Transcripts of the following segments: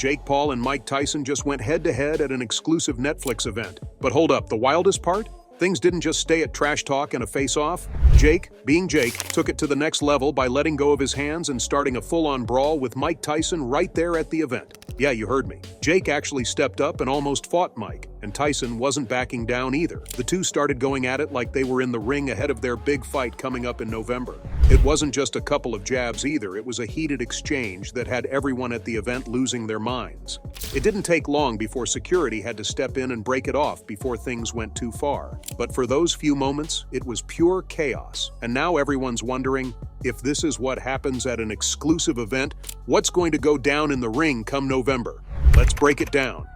Jake Paul and Mike Tyson just went head-to-head at an exclusive Netflix event. But hold up, the wildest part? Things didn't just stay at trash talk and a face-off. Jake, being Jake, took it to the next level by letting go of his hands and starting a full-on brawl with Mike Tyson right there at the event. Yeah, you heard me. Jake actually stepped up and almost fought Mike, and Tyson wasn't backing down either. The two started going at it like they were in the ring ahead of their big fight coming up in November. It wasn't just a couple of jabs either, it was a heated exchange that had everyone at the event losing their minds. It didn't take long before security had to step in and break it off before things went too far. But for those few moments, it was pure chaos. And now everyone's wondering, if this is what happens at an exclusive event, what's going to go down in the ring come November? Let's break it down.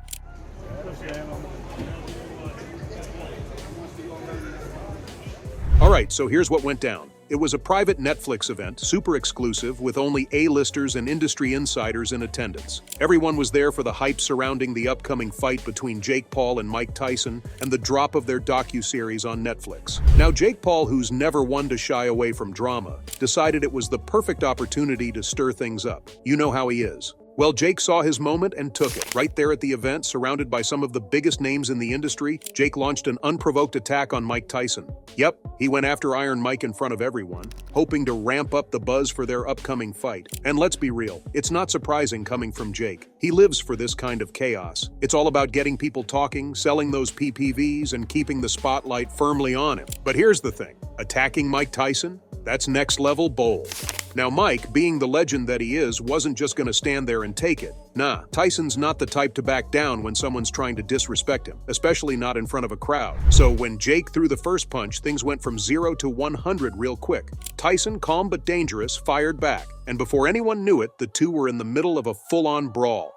Alright, so here's what went down. It was a private Netflix event, super exclusive, with only A-listers and industry insiders in attendance. Everyone was there for the hype surrounding the upcoming fight between Jake Paul and Mike Tyson and the drop of their docu-series on Netflix. Now, Jake Paul, who's never one to shy away from drama, decided it was the perfect opportunity to stir things up. You know how he is. Well, Jake saw his moment and took it. Right there at the event, surrounded by some of the biggest names in the industry, Jake launched an unprovoked attack on Mike Tyson. Yep, he went after Iron Mike in front of everyone, hoping to ramp up the buzz for their upcoming fight. And let's be real, it's not surprising coming from Jake. He lives for this kind of chaos. It's all about getting people talking, selling those PPVs, and keeping the spotlight firmly on him. But here's the thing, attacking Mike Tyson? That's next level bold. Now Mike, being the legend that he is, wasn't just gonna stand there and take it. Nah, Tyson's not the type to back down when someone's trying to disrespect him, especially not in front of a crowd. So when Jake threw the first punch, things went from 0 to 100 real quick. Tyson, calm but dangerous, fired back. And before anyone knew it, the two were in the middle of a full-on brawl.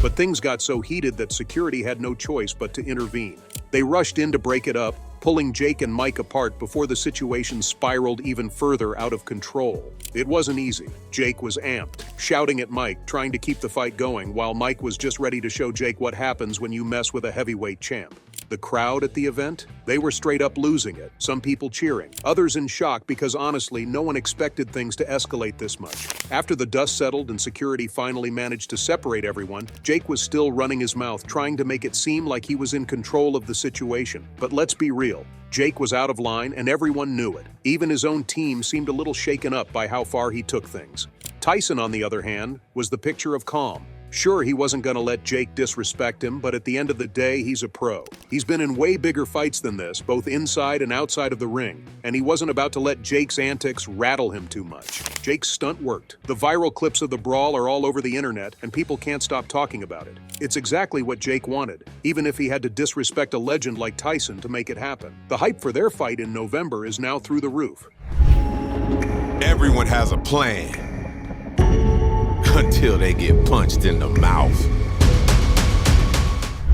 But things got so heated that security had no choice but to intervene. They rushed in to break it up, pulling Jake and Mike apart before the situation spiraled even further out of control. It wasn't easy. Jake was amped, shouting at Mike, trying to keep the fight going, while Mike was just ready to show Jake what happens when you mess with a heavyweight champ. The crowd at the event? They were straight up losing it, some people cheering, others in shock because honestly, no one expected things to escalate this much. After the dust settled and security finally managed to separate everyone, Jake was still running his mouth, trying to make it seem like he was in control of the situation. But let's be real, Jake was out of line and everyone knew it. Even his own team seemed a little shaken up by how far he took things. Tyson, on the other hand, was the picture of calm. Sure, he wasn't going to let Jake disrespect him, but at the end of the day, he's a pro. He's been in way bigger fights than this, both inside and outside of the ring, and he wasn't about to let Jake's antics rattle him too much. Jake's stunt worked. The viral clips of the brawl are all over the internet, and people can't stop talking about it. It's exactly what Jake wanted, even if he had to disrespect a legend like Tyson to make it happen. The hype for their fight in November is now through the roof. Everyone has a plan. Until they get punched in the mouth.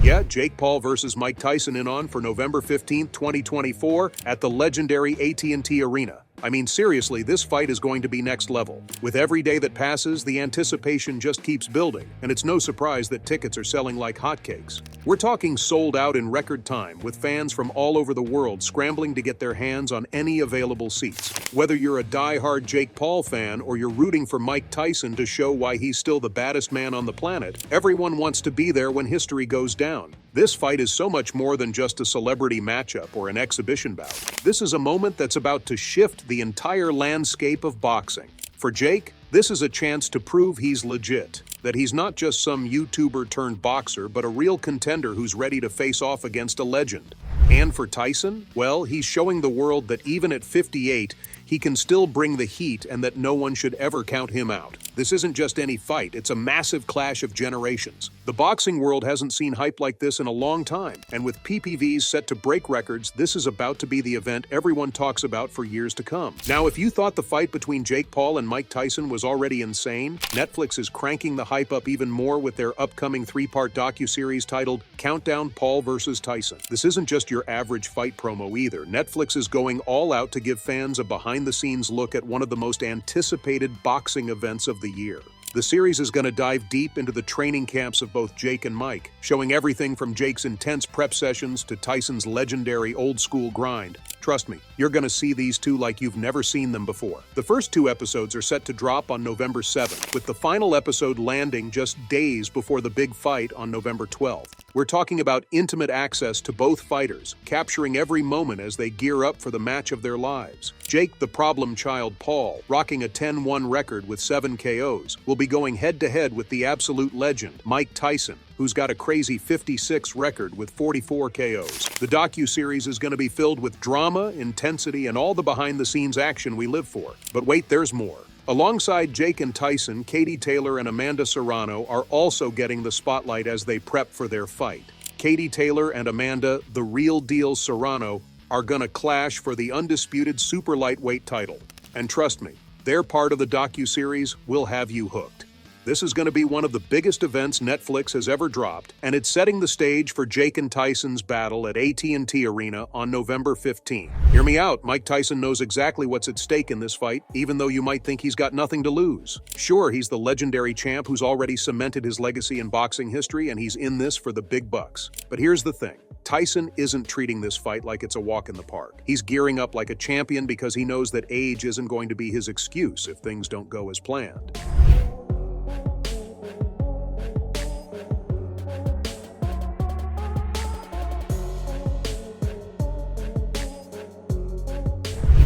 Yeah, Jake Paul versus Mike Tyson in on for November 15th, 2024 at the legendary AT&T Arena. I mean, seriously, this fight is going to be next level. With every day that passes, the anticipation just keeps building, and it's no surprise that tickets are selling like hotcakes. We're talking sold out in record time, with fans from all over the world scrambling to get their hands on any available seats. Whether you're a die-hard Jake Paul fan or you're rooting for Mike Tyson to show why he's still the baddest man on the planet, everyone wants to be there when history goes down. This fight is so much more than just a celebrity matchup or an exhibition bout. This is a moment that's about to shift the entire landscape of boxing. For Jake, this is a chance to prove he's legit, that he's not just some YouTuber turned boxer, but a real contender who's ready to face off against a legend. And for Tyson, well, he's showing the world that even at 58, he can still bring the heat and that no one should ever count him out. This isn't just any fight, it's a massive clash of generations. The boxing world hasn't seen hype like this in a long time, and with PPVs set to break records, this is about to be the event everyone talks about for years to come. Now, if you thought the fight between Jake Paul and Mike Tyson was already insane, Netflix is cranking the hype up even more with their upcoming 3-part docu-series titled Countdown Paul vs. Tyson. This isn't just your average fight promo either. Netflix is going all out to give fans a behind-the-scenes look at one of the most anticipated boxing events of the year. The series is going to dive deep into the training camps of both Jake and Mike, showing everything from Jake's intense prep sessions to Tyson's legendary old-school grind. Trust me, you're gonna see these two like you've never seen them before. The first two episodes are set to drop on November 7th, with the final episode landing just days before the big fight on November 12th. We're talking about intimate access to both fighters, capturing every moment as they gear up for the match of their lives. Jake, the problem child Paul, rocking a 10-1 record with 7 KOs, will be going head-to-head with the absolute legend, Mike Tyson, who's got a crazy 56 record with 44 KOs. The docu-series is going to be filled with drama, intensity, and all the behind-the-scenes action we live for. But wait, there's more. Alongside Jake and Tyson, Katie Taylor and Amanda Serrano are also getting the spotlight as they prep for their fight. Katie Taylor and Amanda, the real deal Serrano, are gonna clash for the undisputed super lightweight title. And trust me, their part of the docu-series will have you hooked. This is going to be one of the biggest events Netflix has ever dropped, and it's setting the stage for Jake and Tyson's battle at AT&T Arena on November 15. Hear me out, Mike Tyson knows exactly what's at stake in this fight, even though you might think he's got nothing to lose. Sure, he's the legendary champ who's already cemented his legacy in boxing history, and he's in this for the big bucks. But here's the thing. Tyson isn't treating this fight like it's a walk in the park. He's gearing up like a champion because he knows that age isn't going to be his excuse if things don't go as planned.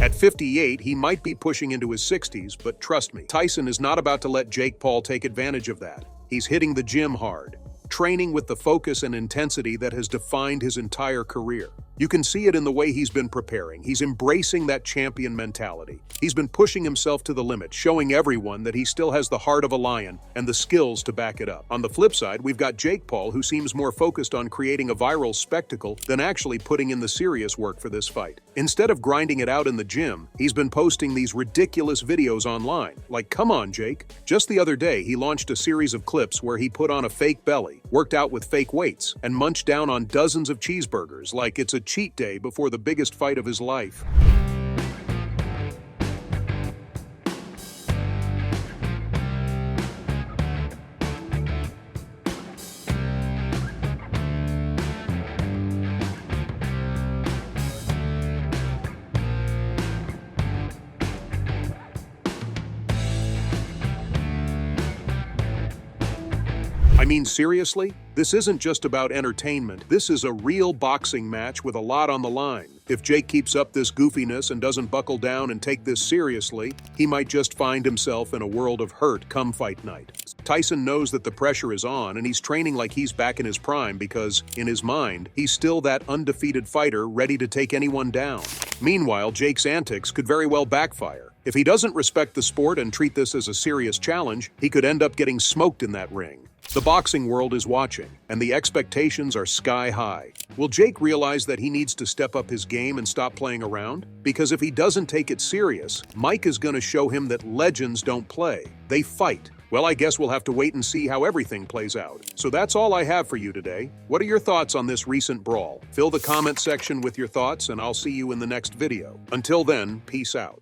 At 58, he might be pushing into his 60s, but trust me, Tyson is not about to let Jake Paul take advantage of that. He's hitting the gym hard, training with the focus and intensity that has defined his entire career. You can see it in the way he's been preparing. He's embracing that champion mentality. He's been pushing himself to the limit, showing everyone that he still has the heart of a lion and the skills to back it up. On the flip side, we've got Jake Paul, who seems more focused on creating a viral spectacle than actually putting in the serious work for this fight. Instead of grinding it out in the gym, he's been posting these ridiculous videos online. Like, come on, Jake. Just the other day, he launched a series of clips where he put on a fake belly, worked out with fake weights, and munched down on dozens of cheeseburgers like it's a cheat day before the biggest fight of his life. I mean, seriously? This isn't just about entertainment. This is a real boxing match with a lot on the line. If Jake keeps up this goofiness and doesn't buckle down and take this seriously, he might just find himself in a world of hurt come fight night. Tyson knows that the pressure is on, and he's training like he's back in his prime because, in his mind, he's still that undefeated fighter ready to take anyone down. Meanwhile, Jake's antics could very well backfire. If he doesn't respect the sport and treat this as a serious challenge, he could end up getting smoked in that ring. The boxing world is watching, and the expectations are sky high. Will Jake realize that he needs to step up his game and stop playing around? Because if he doesn't take it serious, Mike is going to show him that legends don't play, they fight. Well, I guess we'll have to wait and see how everything plays out. So that's all I have for you today. What are your thoughts on this recent brawl? Fill the comment section with your thoughts, and I'll see you in the next video. Until then, peace out.